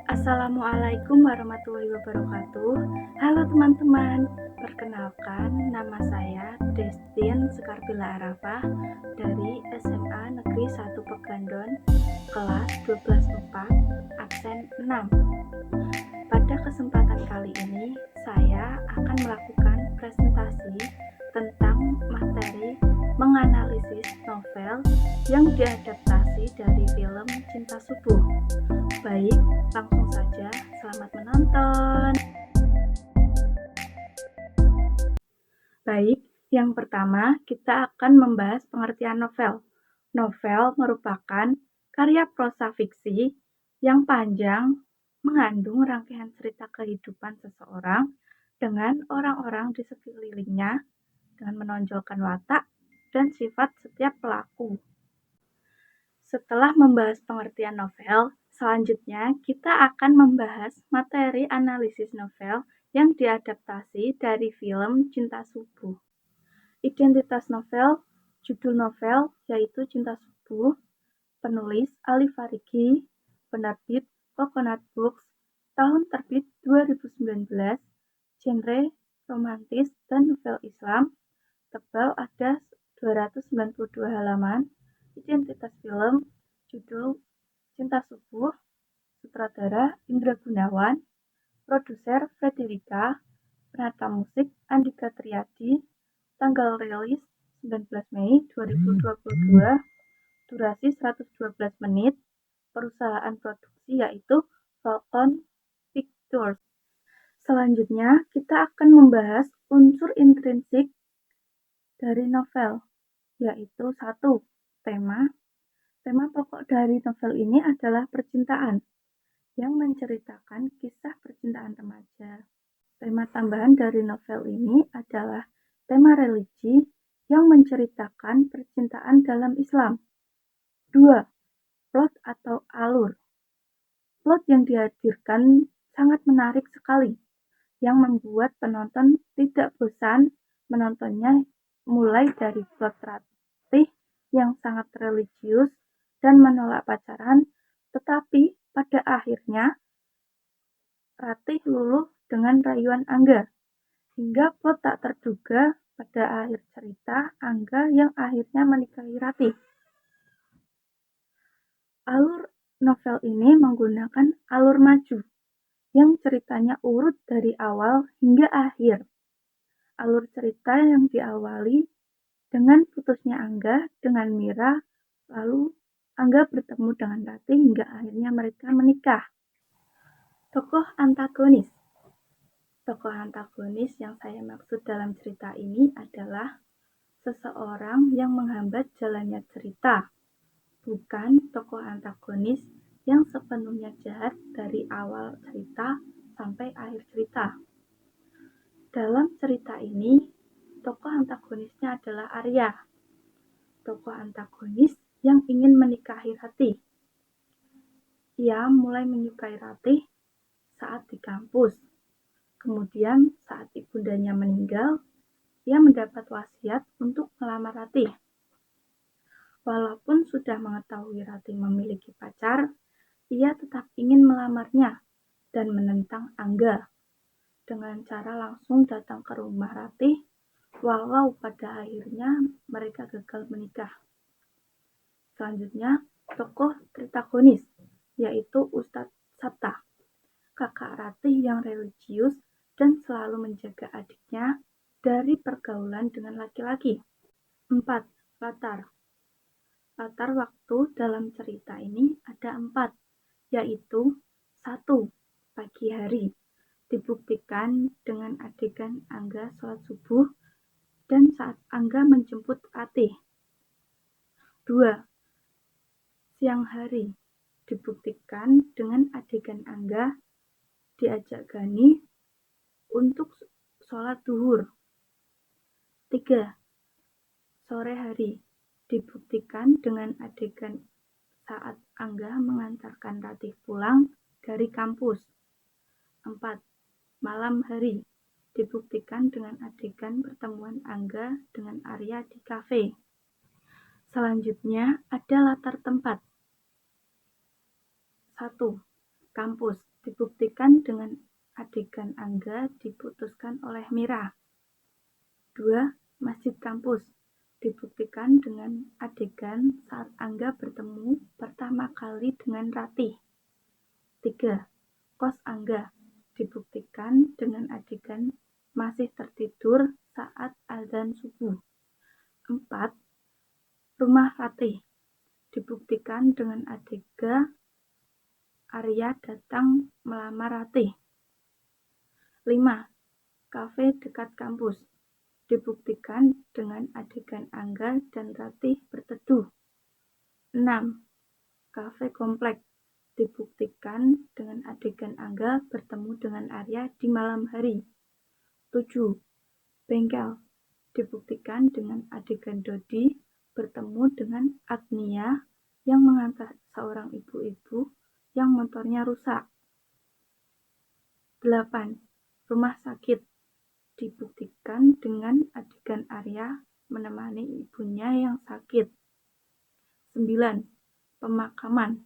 Assalamualaikum warahmatullahi wabarakatuh. Halo teman-teman, perkenalkan nama saya Destin Sekarbila Arafah dari SMA Negeri 1 Pegandon, kelas 12/4, absen 6. Pada kesempatan kali ini, saya akan melakukan presentasi tentang materi menganalisis novel yang diadaptasi dari film Cinta Subuh. Baik, langsung saja, selamat menonton. Baik, yang pertama kita akan membahas pengertian novel. Novel merupakan karya prosa fiksi yang panjang, mengandung rangkaian cerita kehidupan seseorang dengan orang-orang di sekelilingnya dengan menonjolkan watak dan sifat setiap pelaku. Setelah membahas pengertian novel, selanjutnya kita akan membahas materi analisis novel yang diadaptasi dari film Cinta Subuh. Identitas novel, judul novel yaitu Cinta Subuh, penulis Ali Farigi, penerbit Coconut Books, tahun terbit 2019, genre romantis dan novel Islam, tebal ada 292 halaman, identitas film, judul Cinta Subuh, sutradara Indra Gunawan, produser Frederica, penata musik Andika Triadi, tanggal rilis 19 Mei 2022, durasi 112 menit, perusahaan produksi yaitu Falcon Pictures. Selanjutnya, kita akan membahas unsur intrinsik dari novel, yaitu 1. Tema. Tema pokok dari novel ini adalah percintaan, yang menceritakan kisah percintaan remaja. Tema tambahan dari novel ini adalah tema religi yang menceritakan percintaan dalam Islam. 2. Plot atau alur. Plot yang dihadirkan sangat menarik sekali, yang membuat penonton tidak bosan menontonnya, mulai dari plot Ratih yang sangat religius dan menolak pacaran, tetapi pada akhirnya Ratih luluh dengan rayuan Angga, hingga plot tak terduga pada akhir cerita Angga yang akhirnya menikahi Ratih. Alur novel ini menggunakan alur maju, yang ceritanya urut dari awal hingga akhir. Alur cerita yang diawali dengan putusnya Angga dengan Mira, lalu Angga bertemu dengan Ratih hingga akhirnya mereka menikah. Tokoh antagonis. Tokoh antagonis yang saya maksud dalam cerita ini adalah seseorang yang menghambat jalannya cerita, bukan tokoh antagonis yang sepenuhnya jahat dari awal cerita sampai akhir cerita. Dalam cerita ini, tokoh antagonisnya adalah Arya, tokoh antagonis yang ingin menikahi Ratih. Ia mulai menyukai Ratih saat di kampus. Kemudian saat ibundanya meninggal, ia mendapat wasiat untuk melamar Ratih. Walaupun sudah mengetahui Ratih memiliki pacar, ia tetap ingin melamarnya dan menentang Angga dengan cara langsung datang ke rumah Ratih, walau pada akhirnya mereka gagal menikah. Selanjutnya, tokoh protagonis, yaitu Ustadz Sabta, kakak Ratih yang religius dan selalu menjaga adiknya dari pergaulan dengan laki-laki. 4. Latar. Latar waktu dalam cerita ini ada 4, yaitu 1. Pagi hari, dibuktikan dengan adegan Angga sholat subuh dan saat Angga menjemput Ratih. 2. Siang hari, dibuktikan dengan adegan Angga diajak Gani untuk sholat duhur. 3. Sore hari, dibuktikan dengan adegan saat Angga mengantarkan Ratih pulang dari kampus. 4. Malam hari, dibuktikan dengan adegan pertemuan Angga dengan Arya di kafe. Selanjutnya ada latar tempat. 1. Kampus, dibuktikan dengan adegan Angga diputuskan oleh Mira. 2. Masjid kampus dibuktikan dengan adegan saat Angga bertemu pertama kali dengan Ratih. 3. Kos Angga dibuktikan dengan adegan masih tertidur saat azan subuh. 4. Rumah Ratih dibuktikan dengan adegan Arya datang melamar Ratih. 5. Kafe dekat kampus dibuktikan dengan adegan Angga dan Ratih berteduh. 6. Kafe komplek dibuktikan dengan adegan Angga bertemu dengan Arya di malam hari. 7. Bengkel dibuktikan dengan adegan Dodi bertemu dengan Agnia yang mengantar seorang ibu-ibu yang motornya rusak. 8. Rumah sakit dibuktikan dengan adegan Arya menemani ibunya yang sakit. 9. Pemakaman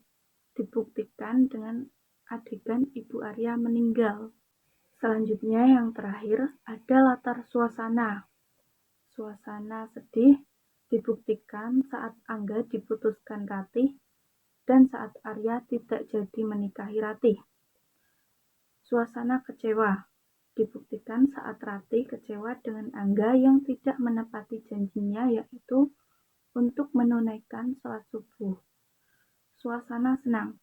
dibuktikan dengan adegan ibu Arya meninggal. Selanjutnya yang terakhir ada latar suasana. Suasana sedih dibuktikan saat Angga diputuskan Ratih dan saat Arya tidak jadi menikahi Ratih. Suasana kecewa dibuktikan saat Ratih kecewa dengan Angga yang tidak menepati janjinya, yaitu untuk menunaikan sholat subuh. Suasana senang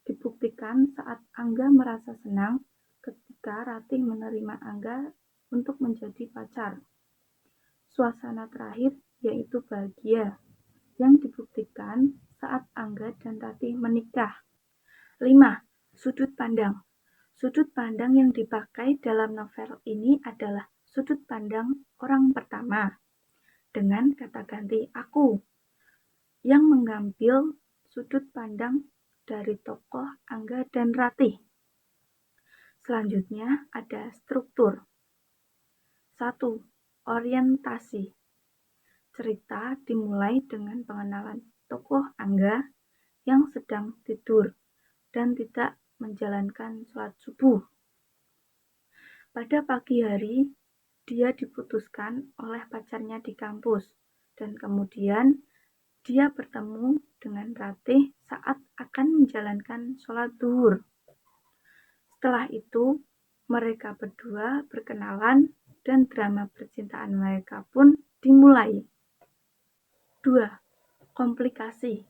dibuktikan saat Angga merasa senang ketika Ratih menerima Angga untuk menjadi pacar. Suasana terakhir yaitu bahagia yang dibuktikan saat Angga dan Ratih menikah. 5. Sudut pandang. Sudut pandang yang dipakai dalam novel ini adalah sudut pandang orang pertama dengan kata ganti aku yang mengambil sudut pandang dari tokoh Angga dan Ratih. Selanjutnya ada struktur. 1. Orientasi. Cerita dimulai dengan pengenalan tokoh Angga yang sedang tidur dan tidak menjalankan sholat subuh. Pada pagi hari, dia diputuskan oleh pacarnya di kampus, dan kemudian dia bertemu dengan Ratih saat akan menjalankan sholat zuhur. Setelah itu, mereka berdua berkenalan dan drama percintaan mereka pun dimulai. 2. Komplikasi.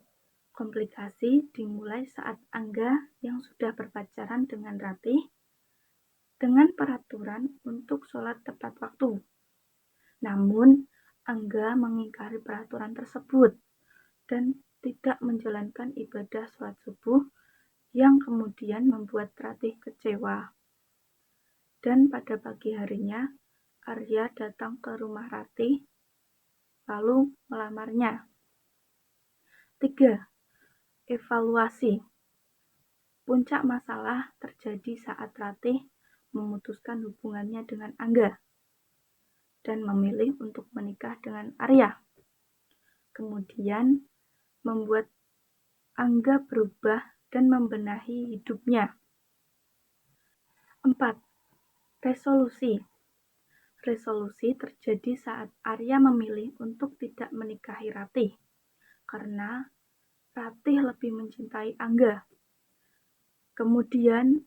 Komplikasi dimulai saat Angga yang sudah berpacaran dengan Ratih dengan peraturan untuk sholat tepat waktu. Namun, Angga mengingkari peraturan tersebut dan tidak menjalankan ibadah sholat subuh yang kemudian membuat Ratih kecewa. Dan pada pagi harinya, Arya datang ke rumah Ratih lalu melamarnya. 3. Evaluasi. Puncak masalah terjadi saat Ratih memutuskan hubungannya dengan Angga dan memilih untuk menikah dengan Arya. Kemudian membuat Angga berubah dan membenahi hidupnya. 4. Resolusi. Resolusi terjadi saat Arya memilih untuk tidak menikahi Ratih karena Ratih lebih mencintai Angga. Kemudian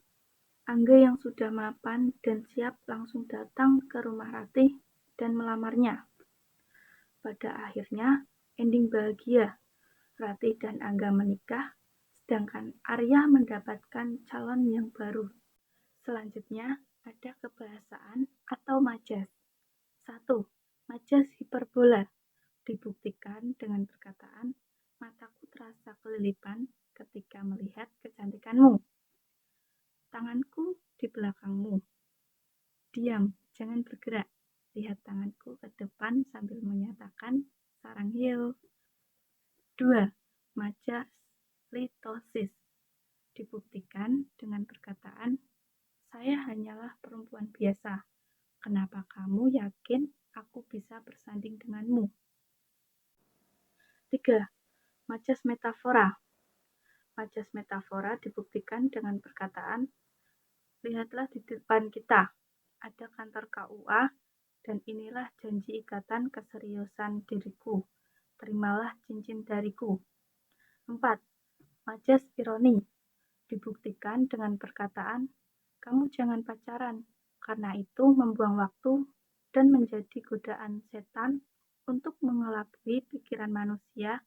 Angga yang sudah mapan dan siap langsung datang ke rumah Ratih dan melamarnya. Pada akhirnya, ending bahagia. Ratih dan Angga menikah, sedangkan Arya mendapatkan calon yang baru. Selanjutnya, ada kebahasaan atau majas. 1. Majas hiperbola dibuktikan dengan perkataan, mataku terasa kelilipan ketika melihat kecantikanmu. Tanganku di belakangmu. Diam, jangan bergerak. Lihat tanganku ke depan sambil menyatakan sarang hiu. 2. Majas litosis dibuktikan dengan perkataan, saya hanyalah perempuan biasa. Kenapa kamu yakin aku bisa bersanding denganmu? 3. Majas metafora. Majas metafora dibuktikan dengan perkataan, Lihatlah di depan kita, ada kantor KUA, dan inilah janji ikatan keseriusan diriku. Terimalah cincin dariku. 4. Majas ironi. Dibuktikan dengan perkataan, kamu jangan pacaran, karena itu membuang waktu dan menjadi godaan setan untuk mengelabui pikiran manusia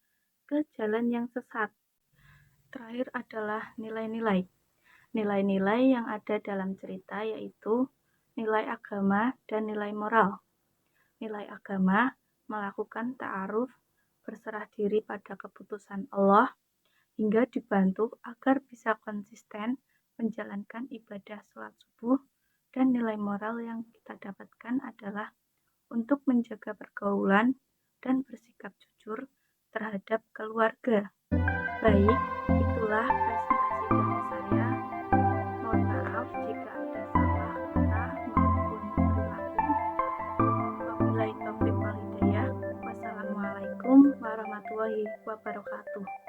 ke jalan yang sesat. Terakhir adalah nilai-nilai. Nilai-nilai yang ada dalam cerita yaitu nilai agama dan nilai moral. Nilai agama melakukan ta'aruf, berserah diri pada keputusan Allah, hingga dibantu agar bisa konsisten menjalankan ibadah sholat subuh, dan nilai moral yang kita dapatkan adalah untuk menjaga pergaulan dan bersikap jujur terhadap keluarga. Baik, itulah presentasi dari saya. Mohon maaf jika ada salah kata maupun perilaku. Wabillahi taufiq wal hidayah. Wassalamualaikum warahmatullahi wabarakatuh.